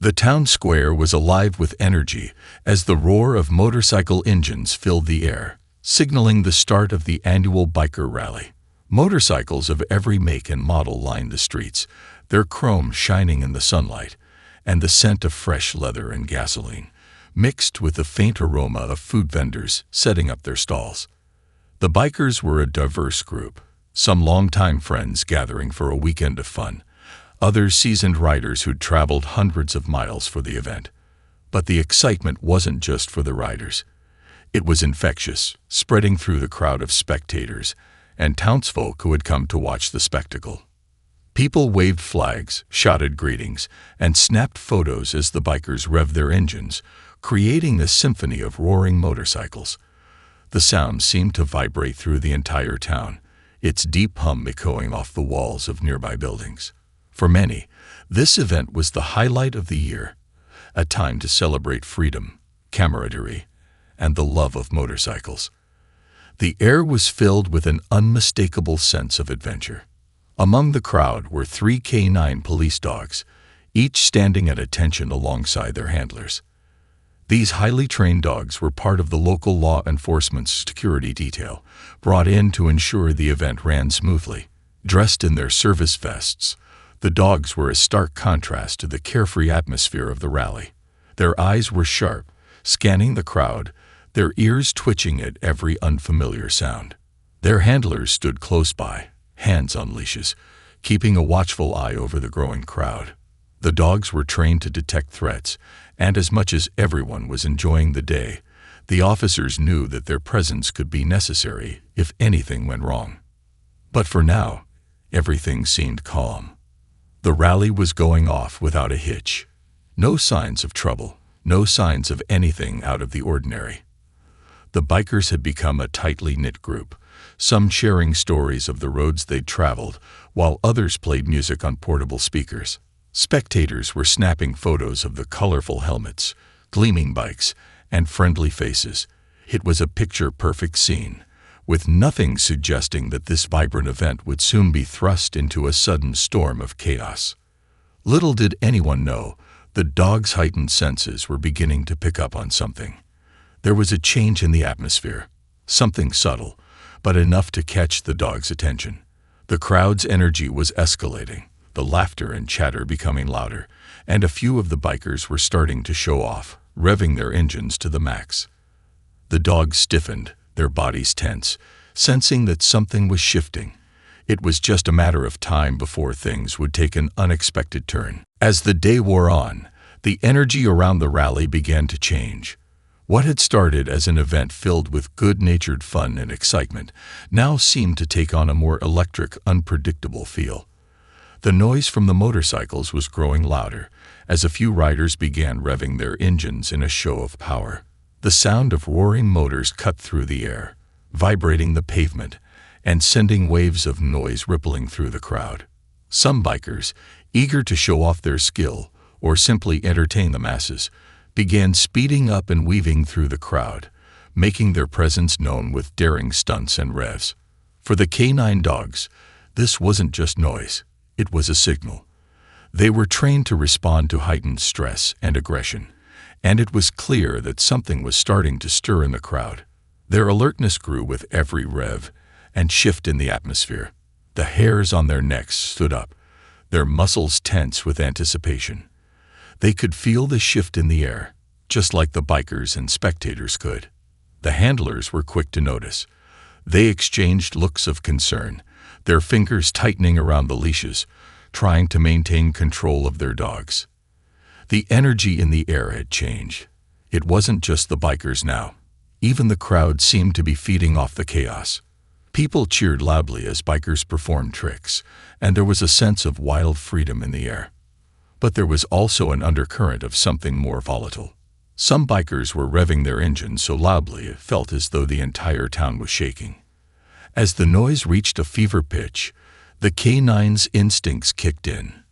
The town square was alive with energy as the roar of motorcycle engines filled the air, signaling the start of the annual biker rally. Motorcycles of every make and model lined the streets, their chrome shining in the sunlight, and the scent of fresh leather and gasoline, mixed with the faint aroma of food vendors setting up their stalls. The bikers were a diverse group, some longtime friends gathering for a weekend of fun, others seasoned riders who'd traveled hundreds of miles for the event. But the excitement wasn't just for the riders. It was infectious, spreading through the crowd of spectators and townsfolk who had come to watch the spectacle. People waved flags, shouted greetings, and snapped photos as the bikers revved their engines, creating a symphony of roaring motorcycles. The sound seemed to vibrate through the entire town, its deep hum echoing off the walls of nearby buildings. For many, this event was the highlight of the year, a time to celebrate freedom, camaraderie, and the love of motorcycles. The air was filled with an unmistakable sense of adventure. Among the crowd were 3 K9 police dogs, each standing at attention alongside their handlers. These highly trained dogs were part of the local law enforcement security detail, brought in to ensure the event ran smoothly. Dressed in their service vests, the dogs were a stark contrast to the carefree atmosphere of the rally. Their eyes were sharp, scanning the crowd, their ears twitching at every unfamiliar sound. Their handlers stood close by, hands on leashes, keeping a watchful eye over the growing crowd. The dogs were trained to detect threats, and as much as everyone was enjoying the day, the officers knew that their presence could be necessary if anything went wrong. But for now, everything seemed calm. The rally was going off without a hitch. No signs of trouble, no signs of anything out of the ordinary. The bikers had become a tightly knit group, some sharing stories of the roads they'd traveled, while others played music on portable speakers. Spectators were snapping photos of the colorful helmets, gleaming bikes, and friendly faces. It was a picture-perfect scene, with nothing suggesting that this vibrant event would soon be thrust into a sudden storm of chaos. Little did anyone know, the dogs' heightened senses were beginning to pick up on something. There was a change in the atmosphere, something subtle, but enough to catch the dogs' attention. The crowd's energy was escalating, the laughter and chatter becoming louder, and a few of the bikers were starting to show off, revving their engines to the max. The dogs stiffened, their bodies tense, sensing that something was shifting. It was just a matter of time before things would take an unexpected turn. As the day wore on, the energy around the rally began to change. What had started as an event filled with good-natured fun and excitement now seemed to take on a more electric, unpredictable feel. The noise from the motorcycles was growing louder as a few riders began revving their engines in a show of power. The sound of roaring motors cut through the air, vibrating the pavement and sending waves of noise rippling through the crowd. Some bikers, eager to show off their skill or simply entertain the masses, began speeding up and weaving through the crowd, making their presence known with daring stunts and revs. For the K9 dogs, this wasn't just noise, it was a signal. They were trained to respond to heightened stress and aggression, and it was clear that something was starting to stir in the crowd. Their alertness grew with every rev and shift in the atmosphere. The hairs on their necks stood up, their muscles tense with anticipation. They could feel the shift in the air, just like the bikers and spectators could. The handlers were quick to notice. They exchanged looks of concern, their fingers tightening around the leashes, trying to maintain control of their dogs. The energy in the air had changed. It wasn't just the bikers now. Even the crowd seemed to be feeding off the chaos. People cheered loudly as bikers performed tricks, and there was a sense of wild freedom in the air. But there was also an undercurrent of something more volatile. Some bikers were revving their engines so loudly it felt as though the entire town was shaking. As the noise reached a fever pitch, the K9's instincts kicked in.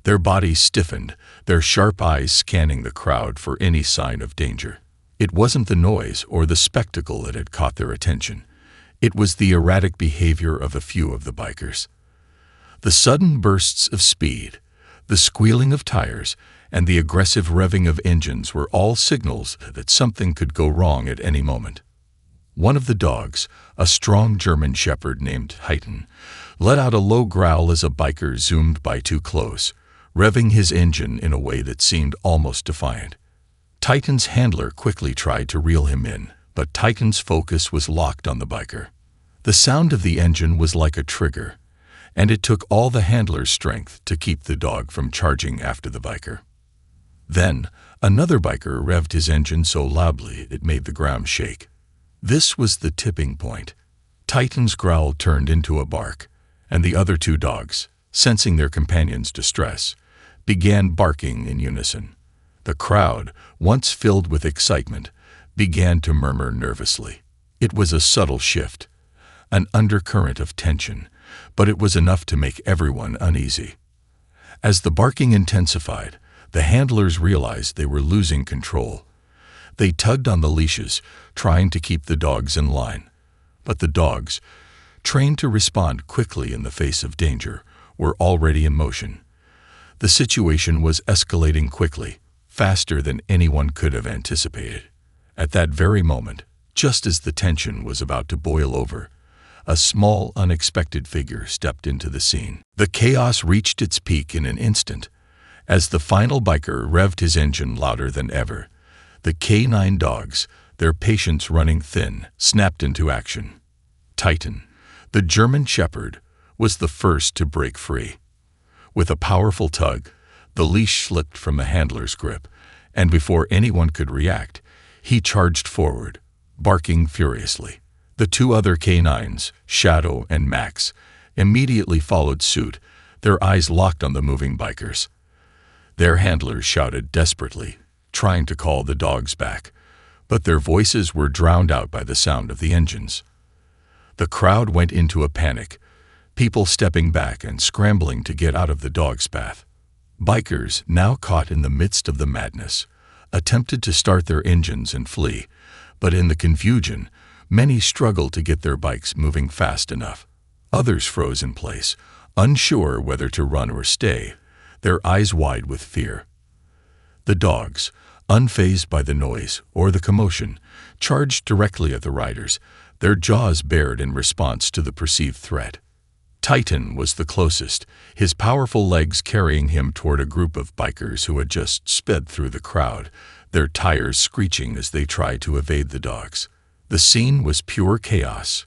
Their bodies stiffened, their sharp eyes scanning the crowd for any sign of danger. It wasn't the noise or the spectacle that had caught their attention. It was the erratic behavior of a few of the bikers. The sudden bursts of speed, The squealing of tires and the aggressive revving of engines were all signals that something could go wrong at any moment. One of the dogs, a strong German shepherd named Titan, let out a low growl as a biker zoomed by too close, revving his engine in a way that seemed almost defiant. Titan's handler quickly tried to reel him in, but Titan's focus was locked on the biker. The sound of the engine was like a trigger, and it took all the handler's strength to keep the dog from charging after the biker. Then, another biker revved his engine so loudly it made the ground shake. This was the tipping point. Titan's growl turned into a bark, and the other two dogs, sensing their companion's distress, began barking in unison. The crowd, once filled with excitement, began to murmur nervously. It was a subtle shift, an undercurrent of tension, but it was enough to make everyone uneasy. As the barking intensified, the handlers realized they were losing control. They tugged on the leashes, trying to keep the dogs in line. But the dogs, trained to respond quickly in the face of danger, were already in motion. The situation was escalating quickly, faster than anyone could have anticipated. At that very moment, just as the tension was about to boil over, a small, unexpected figure stepped into the scene. The chaos reached its peak in an instant. As the final biker revved his engine louder than ever, the K9 dogs, their patience running thin, snapped into action. Titan, the German shepherd, was the first to break free. With a powerful tug, the leash slipped from the handler's grip, and before anyone could react, he charged forward, barking furiously. The two other K9s, Shadow and Max, immediately followed suit, their eyes locked on the moving bikers. Their handlers shouted desperately, trying to call the dogs back, but their voices were drowned out by the sound of the engines. The crowd went into a panic, people stepping back and scrambling to get out of the dog's path. Bikers, now caught in the midst of the madness, attempted to start their engines and flee, but in the confusion, many struggled to get their bikes moving fast enough. Others froze in place, unsure whether to run or stay, their eyes wide with fear. The dogs, unfazed by the noise or the commotion, charged directly at the riders, their jaws bared in response to the perceived threat. Titan was the closest, his powerful legs carrying him toward a group of bikers who had just sped through the crowd, their tires screeching as they tried to evade the dogs. The scene was pure chaos.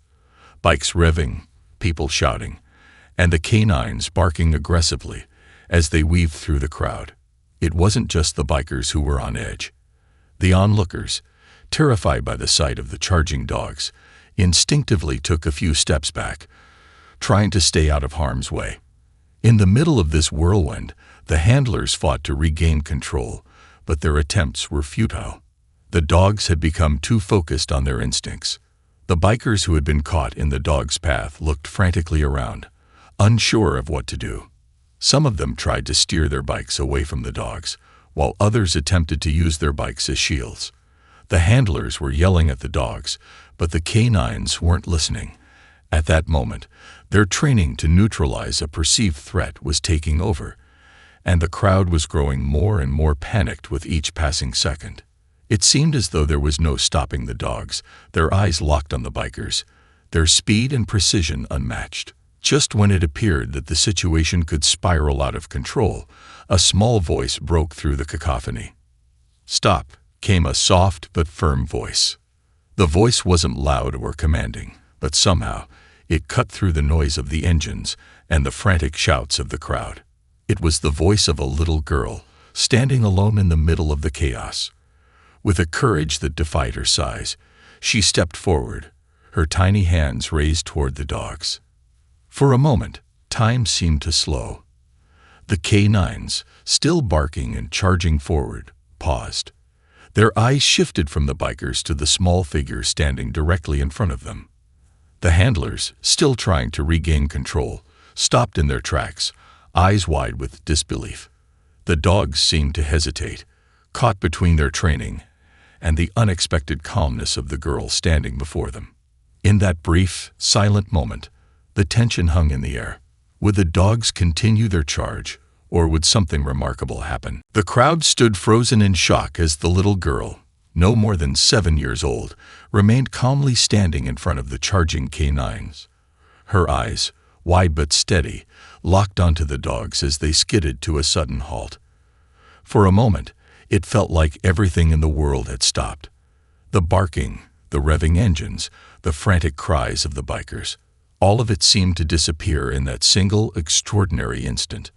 Bikes revving, people shouting, and the canines barking aggressively as they weaved through the crowd. It wasn't just the bikers who were on edge. The onlookers, terrified by the sight of the charging dogs, instinctively took a few steps back, trying to stay out of harm's way. In the middle of this whirlwind, the handlers fought to regain control, but their attempts were futile. The dogs had become too focused on their instincts. The bikers who had been caught in the dogs' path looked frantically around, unsure of what to do. Some of them tried to steer their bikes away from the dogs, while others attempted to use their bikes as shields. The handlers were yelling at the dogs, but the canines weren't listening. At that moment, their training to neutralize a perceived threat was taking over, and the crowd was growing more and more panicked with each passing second. It seemed as though there was no stopping the dogs, their eyes locked on the bikers, their speed and precision unmatched. Just when it appeared that the situation could spiral out of control, a small voice broke through the cacophony. "Stop," came a soft but firm voice. The voice wasn't loud or commanding, but somehow it cut through the noise of the engines and the frantic shouts of the crowd. It was the voice of a little girl, standing alone in the middle of the chaos. With a courage that defied her size, she stepped forward, her tiny hands raised toward the dogs. For a moment, time seemed to slow. The K9s, still barking and charging forward, paused. Their eyes shifted from the bikers to the small figure standing directly in front of them. The handlers, still trying to regain control, stopped in their tracks, eyes wide with disbelief. The dogs seemed to hesitate, caught between their training and the unexpected calmness of the girl standing before them. In that brief, silent moment, the tension hung in the air. Would the dogs continue their charge, or would something remarkable happen? The crowd stood frozen in shock as the little girl, no more than 7 years old, remained calmly standing in front of the charging canines. Her eyes, wide but steady, locked onto the dogs as they skidded to a sudden halt. For a moment, it felt like everything in the world had stopped. The barking, the revving engines, the frantic cries of the bikers, all of it seemed to disappear in that single extraordinary instant.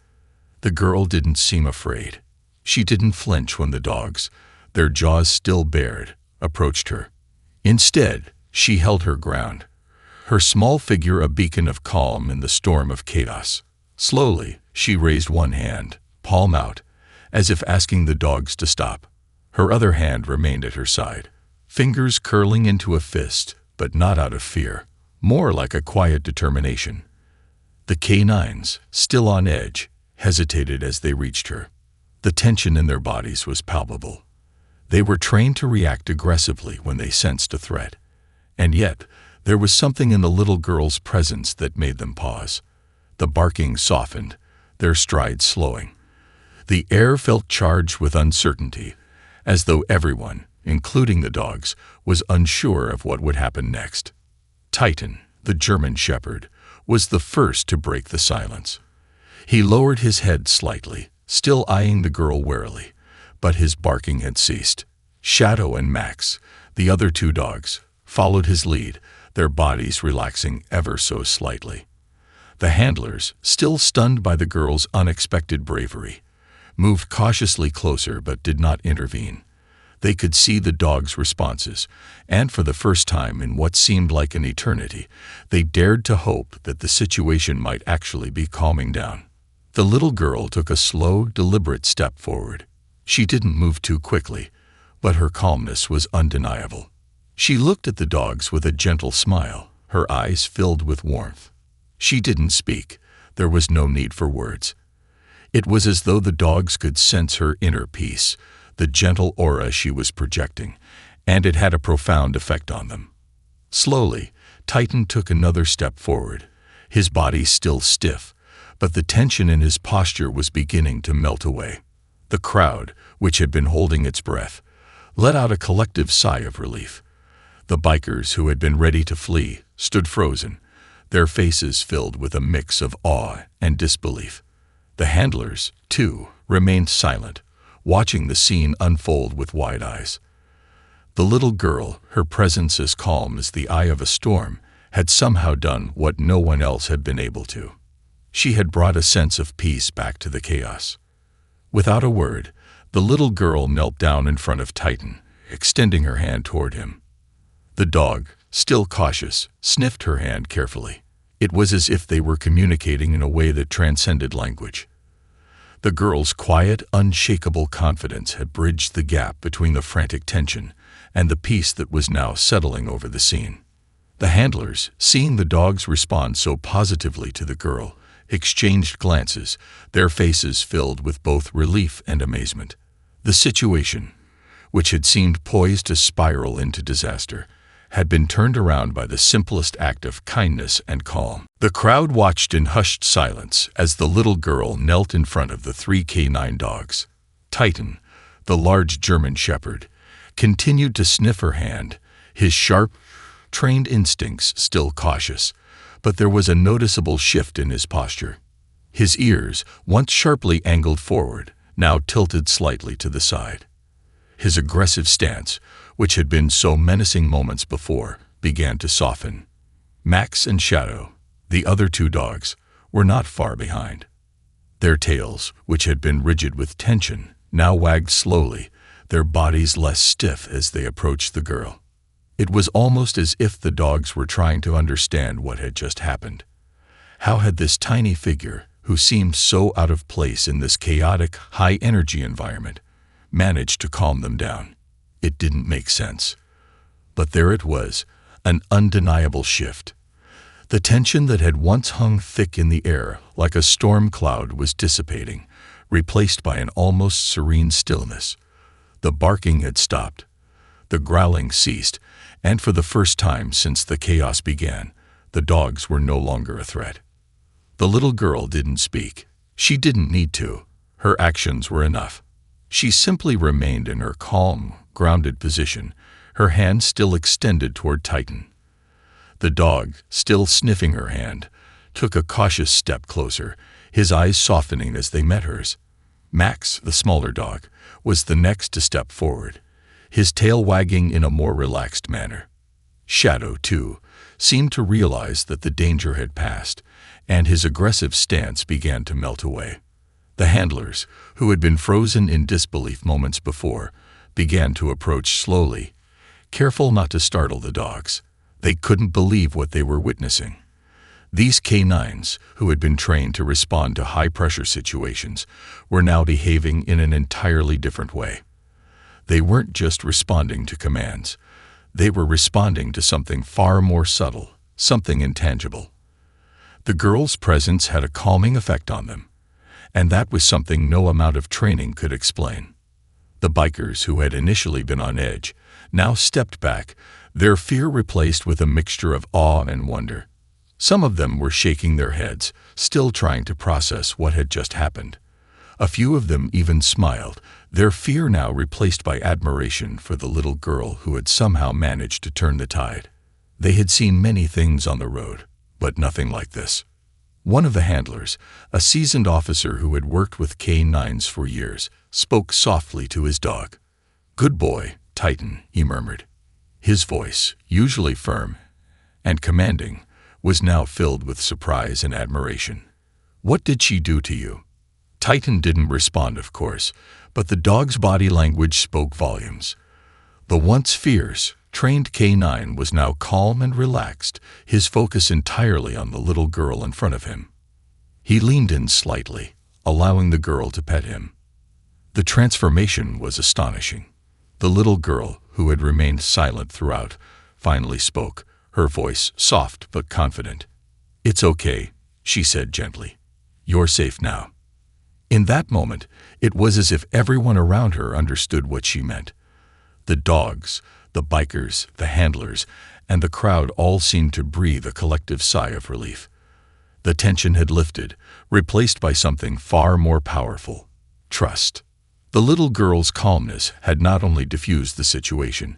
The girl didn't seem afraid. She didn't flinch when the dogs, their jaws still bared, approached her. Instead, she held her ground, her small figure a beacon of calm in the storm of chaos. Slowly, she raised one hand, palm out, as if asking the dogs to stop. Her other hand remained at her side, fingers curling into a fist, but not out of fear, more like a quiet determination. The canines, still on edge, hesitated as they reached her. The tension in their bodies was palpable. They were trained to react aggressively when they sensed a threat. And yet, there was something in the little girl's presence that made them pause. The barking softened, their strides slowing. The air felt charged with uncertainty, as though everyone, including the dogs, was unsure of what would happen next. Titan, the German shepherd, was the first to break the silence. He lowered his head slightly, still eyeing the girl warily, but his barking had ceased. Shadow and Max, the other 2 dogs, followed his lead, their bodies relaxing ever so slightly. The handlers, still stunned by the girl's unexpected bravery, moved cautiously closer but did not intervene. They could see the dogs' responses, and for the first time in what seemed like an eternity, they dared to hope that the situation might actually be calming down. The little girl took a slow, deliberate step forward. She didn't move too quickly, but her calmness was undeniable. She looked at the dogs with a gentle smile, her eyes filled with warmth. She didn't speak. There was no need for words. It was as though the dogs could sense her inner peace, the gentle aura she was projecting, and it had a profound effect on them. Slowly, Titan took another step forward, his body still stiff, but the tension in his posture was beginning to melt away. The crowd, which had been holding its breath, let out a collective sigh of relief. The bikers, who had been ready to flee, stood frozen, their faces filled with a mix of awe and disbelief. The handlers, too, remained silent, watching the scene unfold with wide eyes. The little girl, her presence as calm as the eye of a storm, had somehow done what no one else had been able to. She had brought a sense of peace back to the chaos. Without a word, the little girl knelt down in front of Titan, extending her hand toward him. The dog, still cautious, sniffed her hand carefully. It was as if they were communicating in a way that transcended language. The girl's quiet, unshakable confidence had bridged the gap between the frantic tension and the peace that was now settling over the scene. The handlers, seeing the dogs respond so positively to the girl, exchanged glances, their faces filled with both relief and amazement. The situation, which had seemed poised to spiral into disaster, had been turned around by the simplest act of kindness and calm. The crowd watched in hushed silence as the little girl knelt in front of the 3 canine dogs. Titan, the large German shepherd, continued to sniff her hand, his sharp, trained instincts still cautious, but there was a noticeable shift in his posture. His ears, once sharply angled forward, now tilted slightly to the side. His aggressive stance, which had been so menacing moments before, began to soften. Max and Shadow, the other 2 dogs, were not far behind. Their tails, which had been rigid with tension, now wagged slowly, their bodies less stiff as they approached the girl. It was almost as if the dogs were trying to understand what had just happened. How had this tiny figure, who seemed so out of place in this chaotic, high-energy environment, managed to calm them down? It didn't make sense. But there it was, an undeniable shift. The tension that had once hung thick in the air like a storm cloud was dissipating, replaced by an almost serene stillness. The barking had stopped. The growling ceased, and for the first time since the chaos began, the dogs were no longer a threat. The little girl didn't speak. She didn't need to. Her actions were enough. She simply remained in her calm, grounded position, her hand still extended toward Titan. The dog, still sniffing her hand, took a cautious step closer, his eyes softening as they met hers. Max, the smaller dog, was the next to step forward, his tail wagging in a more relaxed manner. Shadow, too, seemed to realize that the danger had passed, and his aggressive stance began to melt away. The handlers, who had been frozen in disbelief moments before, began to approach slowly, careful not to startle the dogs. They couldn't believe what they were witnessing. These canines, who had been trained to respond to high-pressure situations, were now behaving in an entirely different way. They weren't just responding to commands. They were responding to something far more subtle, something intangible. The girl's presence had a calming effect on them, and that was something no amount of training could explain. The bikers, who had initially been on edge, now stepped back, their fear replaced with a mixture of awe and wonder. Some of them were shaking their heads, still trying to process what had just happened. A few of them even smiled, their fear now replaced by admiration for the little girl who had somehow managed to turn the tide. They had seen many things on the road, but nothing like this. One of the handlers, a seasoned officer who had worked with canines for years, spoke softly to his dog. "Good boy, Titan," he murmured. His voice, usually firm and commanding, was now filled with surprise and admiration. "What did she do to you?" Titan didn't respond, of course, but the dog's body language spoke volumes. The once fierce, trained canine was now calm and relaxed, his focus entirely on the little girl in front of him. He leaned in slightly, allowing the girl to pet him. The transformation was astonishing. The little girl, who had remained silent throughout, finally spoke, her voice soft but confident. "It's okay," she said gently. "You're safe now." In that moment, it was as if everyone around her understood what she meant. The dogs, the bikers, the handlers, and the crowd all seemed to breathe a collective sigh of relief. The tension had lifted, replaced by something far more powerful: trust. The little girl's calmness had not only diffused the situation,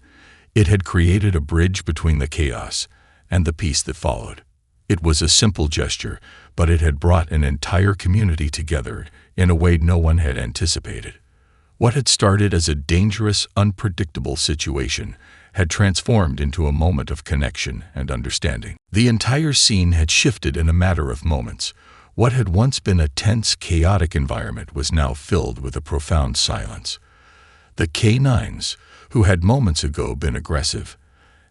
it had created a bridge between the chaos and the peace that followed. It was a simple gesture, but it had brought an entire community together in a way no one had anticipated. What had started as a dangerous, unpredictable situation had transformed into a moment of connection and understanding. The entire scene had shifted in a matter of moments. What had once been a tense, chaotic environment was now filled with a profound silence. The canines, who had moments ago been aggressive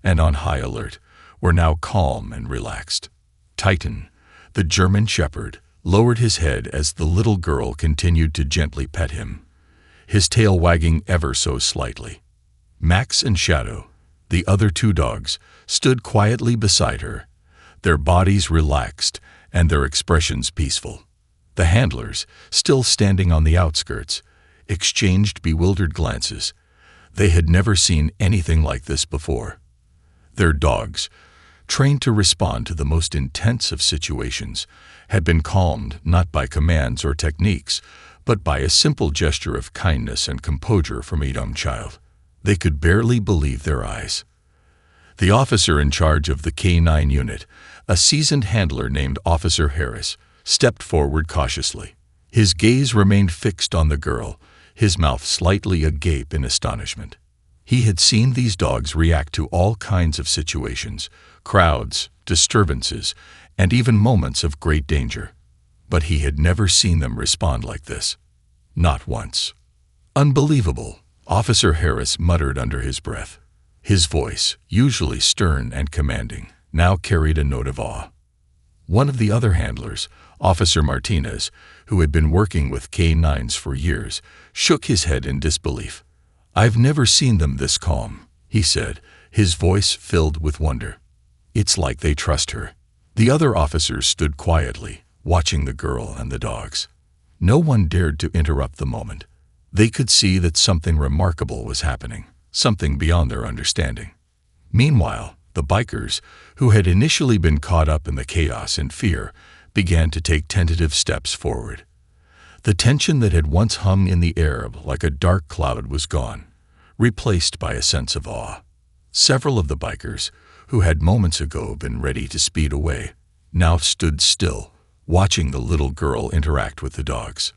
and on high alert, were now calm and relaxed. Titan, the German shepherd, lowered his head as the little girl continued to gently pet him, his tail wagging ever so slightly. Max and Shadow, the other two dogs, stood quietly beside her, their bodies relaxed and their expressions peaceful. The handlers, still standing on the outskirts, exchanged bewildered glances. They had never seen anything like this before. Their dogs, trained to respond to the most intense of situations, had been calmed not by commands or techniques, but by a simple gesture of kindness and composure from a young child. They could barely believe their eyes. The officer in charge of the K9 unit, a seasoned handler named Officer Harris, stepped forward cautiously. His gaze remained fixed on the girl, his mouth slightly agape in astonishment. He had seen these dogs react to all kinds of situations, crowds, disturbances, and even moments of great danger. But he had never seen them respond like this. Not once. "Unbelievable," Officer Harris muttered under his breath. His voice, usually stern and commanding, now carried a note of awe. One of the other handlers, Officer Martinez, who had been working with K9s for years, shook his head in disbelief. "I've never seen them this calm," he said, his voice filled with wonder. "It's like they trust her." The other officers stood quietly, watching the girl and the dogs. No one dared to interrupt the moment. They could see that something remarkable was happening, something beyond their understanding. Meanwhile, the bikers, who had initially been caught up in the chaos and fear, began to take tentative steps forward. The tension that had once hung in the air like a dark cloud was gone, replaced by a sense of awe. Several of the bikers, who had moments ago been ready to speed away, now stood still, watching the little girl interact with the dogs.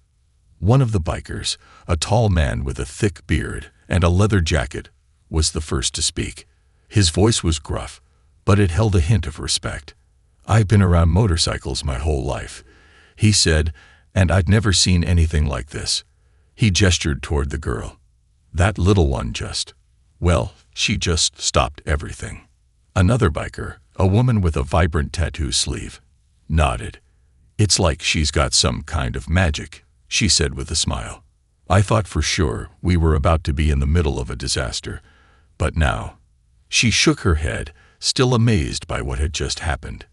One of the bikers, a tall man with a thick beard and a leather jacket, was the first to speak. His voice was gruff, but it held a hint of respect. "I've been around motorcycles my whole life," he said, "and I'd never seen anything like this." He gestured toward the girl. "That little one she just stopped everything." Another biker, a woman with a vibrant tattoo sleeve, nodded. "It's like she's got some kind of magic," she said with a smile. "I thought for sure we were about to be in the middle of a disaster, but now—" She shook her head, still amazed by what had just happened.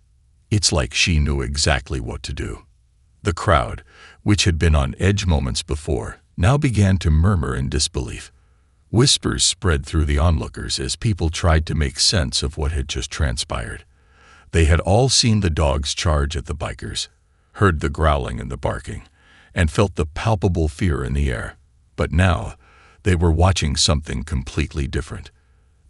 It's like she knew exactly what to do. The crowd, which had been on edge moments before, now began to murmur in disbelief. Whispers spread through the onlookers as people tried to make sense of what had just transpired. They had all seen the dogs charge at the bikers, heard the growling and the barking, and felt the palpable fear in the air. But now, they were watching something completely different.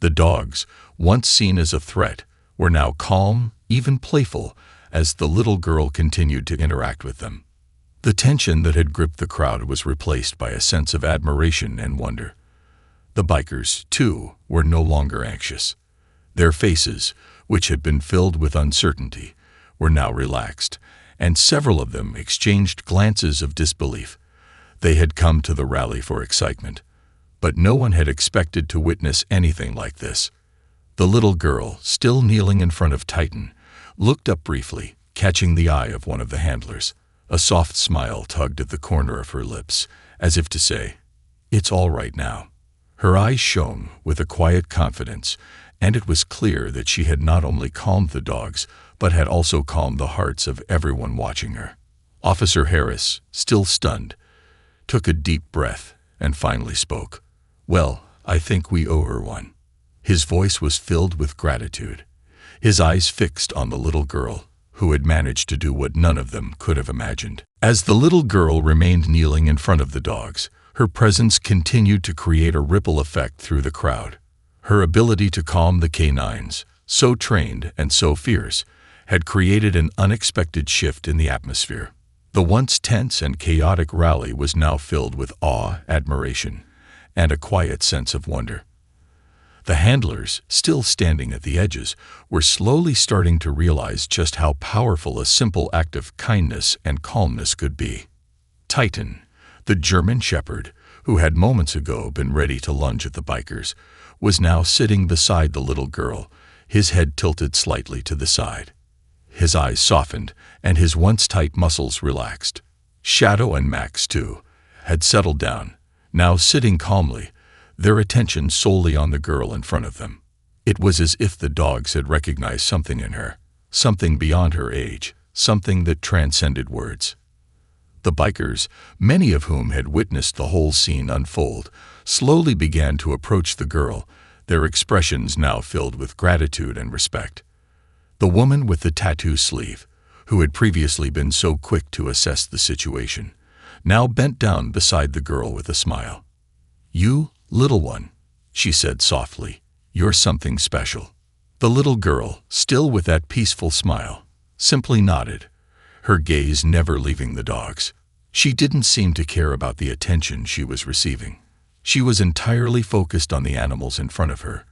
The dogs, once seen as a threat, were now calm, even playful, as the little girl continued to interact with them. The tension that had gripped the crowd was replaced by a sense of admiration and wonder. The bikers, too, were no longer anxious. Their faces, which had been filled with uncertainty, were now relaxed, and several of them exchanged glances of disbelief. They had come to the rally for excitement, but no one had expected to witness anything like this. The little girl, still kneeling in front of Titan, looked up briefly, catching the eye of one of the handlers. A soft smile tugged at the corner of her lips, as if to say, "It's all right now." Her eyes shone with a quiet confidence, and it was clear that she had not only calmed the dogs, but had also calmed the hearts of everyone watching her. Officer Harris, still stunned, took a deep breath and finally spoke. "Well, I think we owe her one." His voice was filled with gratitude, his eyes fixed on the little girl, who had managed to do what none of them could have imagined. As the little girl remained kneeling in front of the dogs, her presence continued to create a ripple effect through the crowd. Her ability to calm the canines, so trained and so fierce, had created an unexpected shift in the atmosphere. The once tense and chaotic rally was now filled with awe, admiration, and a quiet sense of wonder. The handlers, still standing at the edges, were slowly starting to realize just how powerful a simple act of kindness and calmness could be. Titan, the German shepherd, who had moments ago been ready to lunge at the bikers, was now sitting beside the little girl, his head tilted slightly to the side. His eyes softened, and his once tight muscles relaxed. Shadow and Max, too, had settled down, now sitting calmly, their attention solely on the girl in front of them. It was as if the dogs had recognized something in her, something beyond her age, something that transcended words. The bikers, many of whom had witnessed the whole scene unfold, slowly began to approach the girl, their expressions now filled with gratitude and respect. The woman with the tattoo sleeve, who had previously been so quick to assess the situation, now bent down beside the girl with a smile. "You, little one," she said softly, "you're something special." The little girl, still with that peaceful smile, simply nodded, her gaze never leaving the dogs. She didn't seem to care about the attention she was receiving. She was entirely focused on the animals in front of her,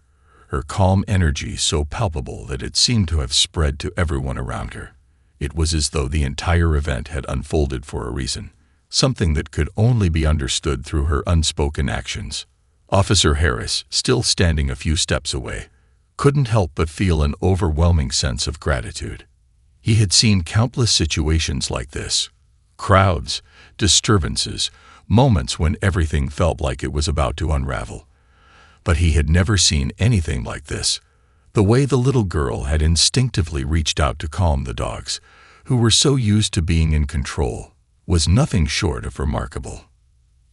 her calm energy so palpable that it seemed to have spread to everyone around her. It was as though the entire event had unfolded for a reason, something that could only be understood through her unspoken actions. Officer Harris, still standing a few steps away, couldn't help but feel an overwhelming sense of gratitude. He had seen countless situations like this, crowds, disturbances, moments when everything felt like it was about to unravel. But he had never seen anything like this. The way the little girl had instinctively reached out to calm the dogs, who were so used to being in control, was nothing short of remarkable.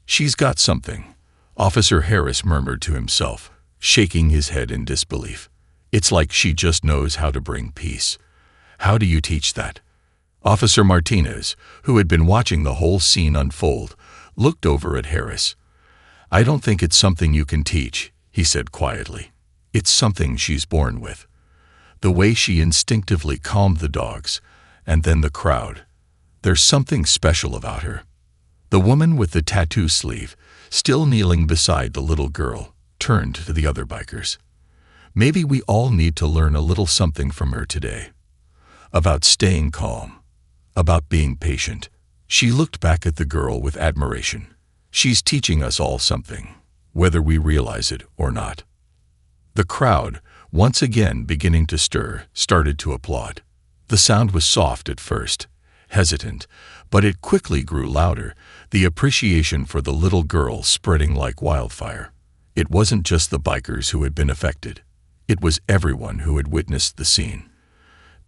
"She's got something," Officer Harris murmured to himself, shaking his head in disbelief. "It's like she just knows how to bring peace." "How do you teach that?" Officer Martinez, who had been watching the whole scene unfold, looked over at Harris. "I don't think it's something you can teach," he said quietly. "It's something she's born with." The way she instinctively calmed the dogs, and then the crowd. There's something special about her. The woman with the tattoo sleeve, still kneeling beside the little girl, turned to the other bikers. "Maybe we all need to learn a little something from her today. About staying calm. About being patient." She looked back at the girl with admiration. "She's teaching us all something, whether we realize it or not." The crowd, once again beginning to stir, started to applaud. The sound was soft at first, hesitant, but it quickly grew louder, the appreciation for the little girl spreading like wildfire. It wasn't just the bikers who had been affected. It was everyone who had witnessed the scene.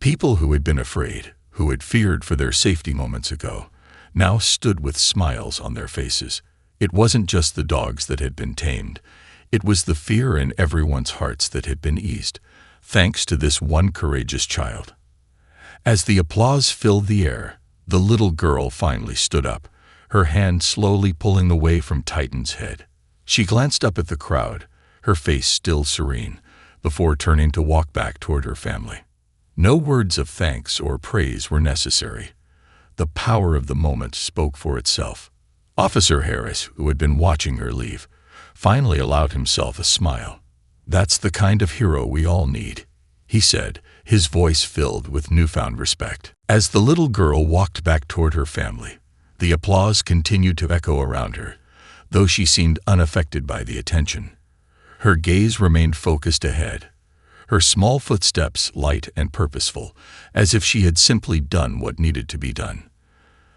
People who had been afraid, who had feared for their safety moments ago, now stood with smiles on their faces. It wasn't just the dogs that had been tamed. It was the fear in everyone's hearts that had been eased, thanks to this one courageous child. As the applause filled the air, the little girl finally stood up, her hand slowly pulling away from Titan's head. She glanced up at the crowd, her face still serene, before turning to walk back toward her family. No words of thanks or praise were necessary. The power of the moment spoke for itself. Officer Harris, who had been watching her leave, finally allowed himself a smile. "That's the kind of hero we all need," he said, his voice filled with newfound respect. As the little girl walked back toward her family, the applause continued to echo around her, though she seemed unaffected by the attention. Her gaze remained focused ahead, her small footsteps light and purposeful, as if she had simply done what needed to be done.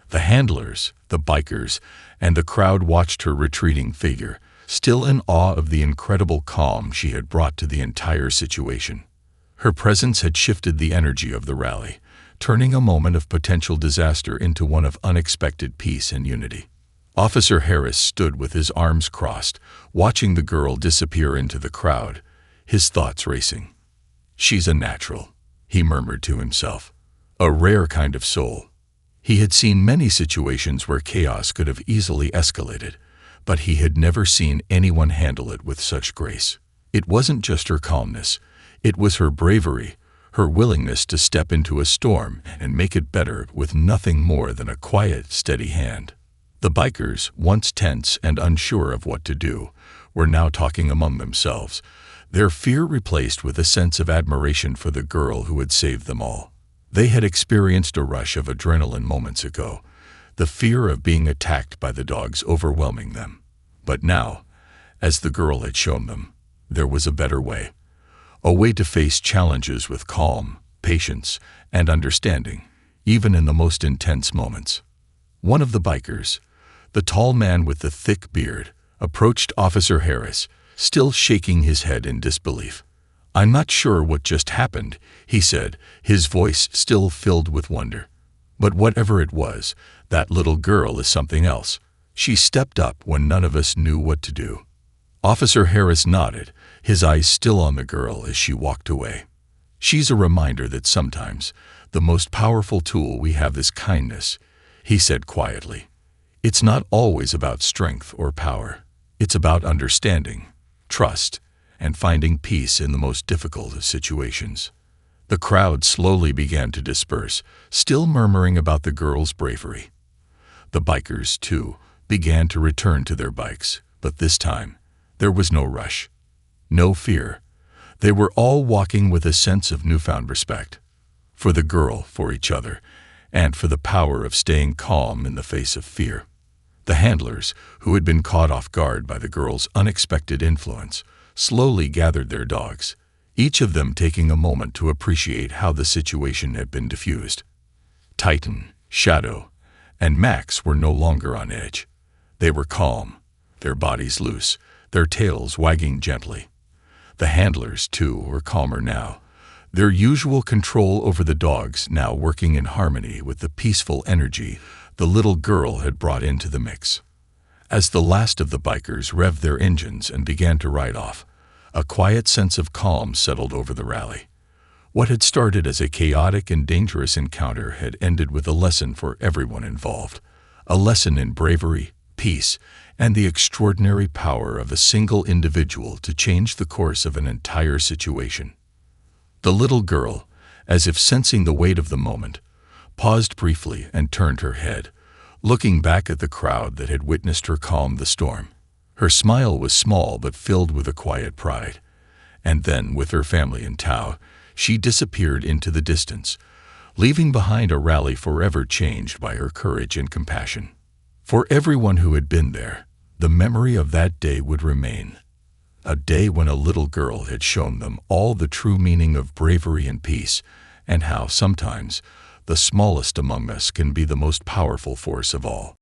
The handlers, the bikers, and the crowd watched her retreating figure, still in awe of the incredible calm she had brought to the entire situation. Her presence had shifted the energy of the rally, turning a moment of potential disaster into one of unexpected peace and unity. Officer Harris stood with his arms crossed, watching the girl disappear into the crowd, his thoughts racing. "She's a natural," he murmured to himself. "A rare kind of soul." He had seen many situations where chaos could have easily escalated, but he had never seen anyone handle it with such grace. It wasn't just her calmness, it was her bravery, her willingness to step into a storm and make it better with nothing more than a quiet, steady hand. The bikers, once tense and unsure of what to do, were now talking among themselves, their fear replaced with a sense of admiration for the girl who had saved them all. They had experienced a rush of adrenaline moments ago, the fear of being attacked by the dogs overwhelming them. But now, as the girl had shown them, there was a better way. A way to face challenges with calm, patience, and understanding, even in the most intense moments. One of the bikers, the tall man with the thick beard, approached Officer Harris, still shaking his head in disbelief. "I'm not sure what just happened," he said, his voice still filled with wonder. "But whatever it was, that little girl is something else. She stepped up when none of us knew what to do." Officer Harris nodded, his eyes still on the girl as she walked away. "She's a reminder that sometimes the most powerful tool we have is kindness," he said quietly. "It's not always about strength or power. It's about understanding, trust, and finding peace in the most difficult of situations." The crowd slowly began to disperse, still murmuring about the girl's bravery. The bikers, too, began to return to their bikes, but this time, there was no rush, no fear. They were all walking with a sense of newfound respect. For the girl, for each other, and for the power of staying calm in the face of fear. The handlers, who had been caught off guard by the girl's unexpected influence, slowly gathered their dogs, each of them taking a moment to appreciate how the situation had been diffused. Titan, Shadow, and Max were no longer on edge. They were calm, their bodies loose, their tails wagging gently. The handlers, too, were calmer now, their usual control over the dogs now working in harmony with the peaceful energy the little girl had brought into the mix. As the last of the bikers revved their engines and began to ride off, a quiet sense of calm settled over the rally. What had started as a chaotic and dangerous encounter had ended with a lesson for everyone involved, a lesson in bravery, peace, and the extraordinary power of a single individual to change the course of an entire situation. The little girl, as if sensing the weight of the moment, paused briefly and turned her head, looking back at the crowd that had witnessed her calm the storm. Her smile was small but filled with a quiet pride. And then, with her family in tow, she disappeared into the distance, leaving behind a rally forever changed by her courage and compassion. For everyone who had been there, the memory of that day would remain. A day when a little girl had shown them all the true meaning of bravery and peace, and how sometimes the smallest among us can be the most powerful force of all.